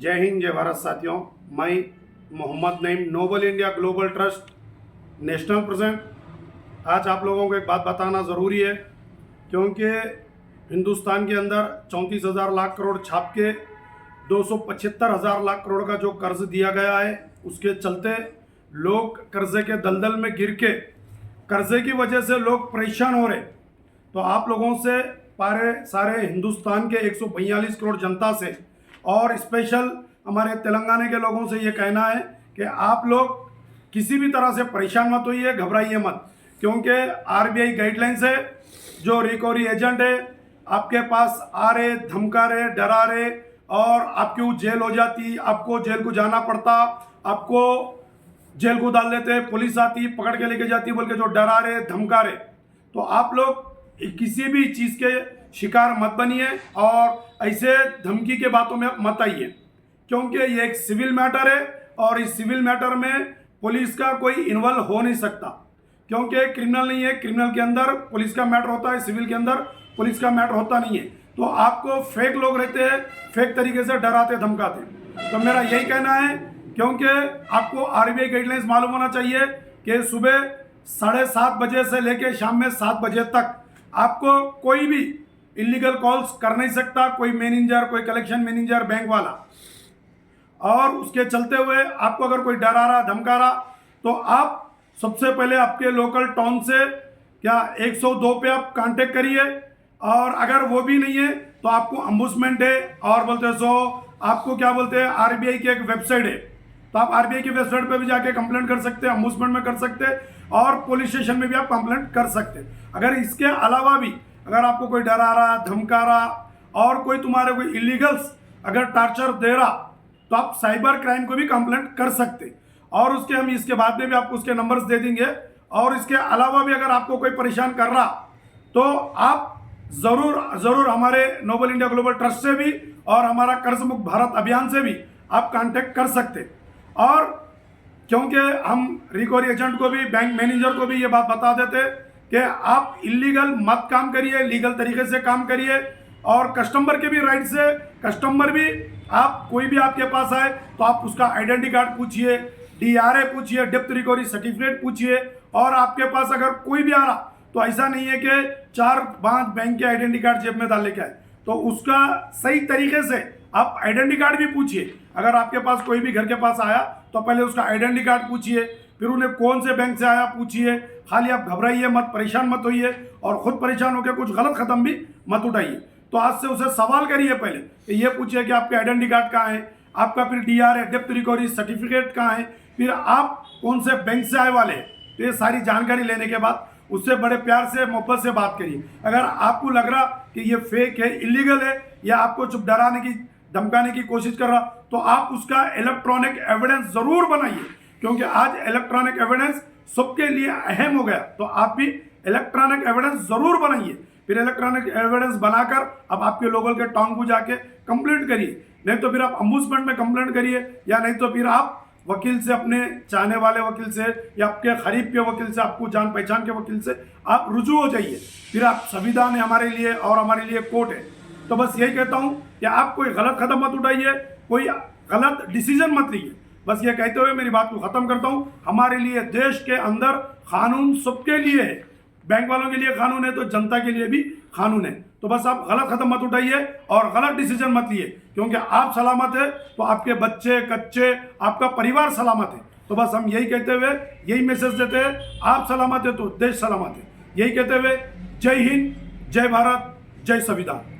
जय हिंद, जय भारत साथियों। मैं Mohammad Naeem, noble India global trust national president. आज आप लोगों को एक बात बताना ज़रूरी है, क्योंकि हिंदुस्तान के अंदर 34,000 लाख करोड़ छाप के 275,000 लाख करोड़ का जो कर्ज दिया गया है, उसके चलते लोग कर्जे के दलदल में गिर के कर्जे की वजह से लोग परेशान हो रहे। तो आप लोगों से सारे हिंदुस्तान के 142 करोड़ जनता से और स्पेशल हमारे तेलंगाना के लोगों से ये कहना है कि आप लोग किसी भी तरह से परेशान मत होइए, घबराइए मत, क्योंकि आरबीआई गाइडलाइंस है, जो रिकवरी एजेंट है आपके पास आ रहे, धमका रहे, डरा रहे और आपकी जेल हो जाती, आपको जेल को जाना पड़ता, आपको जेल को डाल देते, पुलिस आती, पकड़ के लेके जाती बोल के जो डरा रहे, धमका रहे। तो आप लोग किसी भी चीज़ के शिकार मत बनिए और ऐसे धमकी के बातों में मत आइए, क्योंकि ये एक सिविल मैटर है और इस सिविल मैटर में पुलिस का कोई इन्वॉल्व हो नहीं सकता, क्योंकि क्रिमिनल नहीं है। क्रिमिनल के अंदर पुलिस का मैटर होता है, सिविल के अंदर पुलिस का मैटर होता नहीं है। तो आपको फेक लोग रहते हैं, फेक तरीके से डराते धमकाते। तो मेरा यही कहना है, क्योंकि आपको आरबीआई गाइडलाइंस मालूम होना चाहिए कि सुबह 7:30 बजे से लेकर शाम में 7 बजे तक आपको कोई भी इलीगल कॉल्स कर नहीं सकता, कोई मैनेजर, कोई कलेक्शन मैनेजर, बैंक वाला। और उसके चलते हुए आपको अगर कोई डरा रहा, धमका रहा, तो आप सबसे पहले आपके लोकल टाउन से क्या 102 पे आप कांटेक्ट करिए। और अगर वो भी नहीं है तो आपको अम्बुसमेंट है और बोलते सो आपको क्या बोलते हैं, आरबीआई की एक वेबसाइट है, तो आप आरबीआई की वेबसाइट पे भी जाके कंप्लेंट कर सकते हैं, अम्बुसमेंट में कर सकते हैं और पुलिस स्टेशन में भी आप कंप्लेंट कर सकते हैं। अगर इसके अलावा भी अगर आपको कोई डरा रहा, धमका रहा और कोई तुम्हारे कोई इलीगल्स अगर टार्चर दे रहा, तो आप साइबर क्राइम को भी कंप्लेंट कर सकते। और उसके हम इसके बाद में भी आपको उसके नंबर्स दे देंगे। और इसके अलावा भी अगर आपको कोई परेशान कर रहा, तो आप ज़रूर हमारे नोबल इंडिया ग्लोबल ट्रस्ट से भी और हमारा कर्ज मुक्त भारत अभियान से भी आप कांटेक्ट कर सकते। और क्योंकि हम रिकवरी एजेंट को भी, बैंक मैनेजर को भी ये बात बता देते कि आप इलीगल मत काम करिए, लीगल तरीके से काम करिए। और कस्टमर के भी राइट से, कस्टमर भी आप कोई भी आपके पास आए तो आप उसका आइडेंटिटी कार्ड पूछिए, डीआरए पूछिए, डेप्थ रिकवरी सर्टिफिकेट पूछिए। और आपके पास अगर कोई भी आ रहा तो ऐसा नहीं है कि 4-5 बैंक के आइडेंटिटी कार्ड जेब में डाल लेके आए, तो उसका सही तरीके से आप आइडेंटिटी कार्ड भी पूछिए। अगर आपके पास कोई भी घर के पास आया तो पहले उसका आइडेंटिटी कार्ड पूछिए, फिर उन्हें कौन से बैंक से आया पूछिए। खाली आप घबराइए मत, परेशान मत होइए और खुद परेशान होकर कुछ गलत कदम भी मत उठाइए। तो आज से उसे सवाल करिए, पहले ये पूछिए कि आपके आइडेंटिटी कार्ड कहाँ है, आपका फिर डीआरए, डेप्थ रिकवरी सर्टिफिकेट कहाँ है, फिर आप कौन से बैंक से आए वाले। तो ये सारी जानकारी लेने के बाद उससे बड़े प्यार से, मोहब्बत से बात करिए। अगर आपको लग रहा कि ये फेक है, इलीगल है, या आपको चुप डराने की, धमकाने की कोशिश कर रहा, तो आप उसका इलेक्ट्रॉनिक एविडेंस जरूर बनाइए, क्योंकि आज इलेक्ट्रॉनिक एविडेंस सबके लिए अहम हो गया। तो आप भी इलेक्ट्रॉनिक एविडेंस जरूर बनाइए। फिर इलेक्ट्रॉनिक एविडेंस बनाकर अब आपके लोकल के टाउन को जाके कंप्लेंट करिए, नहीं तो फिर आप अम्बुसमेंट में कंप्लेंट करिए, या नहीं तो फिर आप वकील से, अपने चाहने वाले वकील से या आपके करीब के वकील से, आपको जान पहचान के वकील से आप रुजू हो जाइए। फिर आप संविधान है हमारे लिए और हमारे लिए कोर्ट है। तो बस यही कहता हूँ कि आप कोई गलत कदम मत उठाइए, कोई गलत डिसीजन मत लीजिए। बस ये कहते हुए मेरी बात को ख़त्म करता हूँ। हमारे लिए देश के अंदर कानून सबके लिए है, बैंक वालों के लिए कानून है तो जनता के लिए भी कानून है। तो बस आप गलत कदम मत उठाइए और गलत डिसीजन मत लिए, क्योंकि आप सलामत है तो आपके बच्चे, कच्चे, आपका परिवार सलामत है। तो बस हम यही कहते हुए यही मैसेज देते हैं, आप सलामत है तो देश सलामत है। यही कहते हुए जय हिंद, जय भारत, जय संविधान।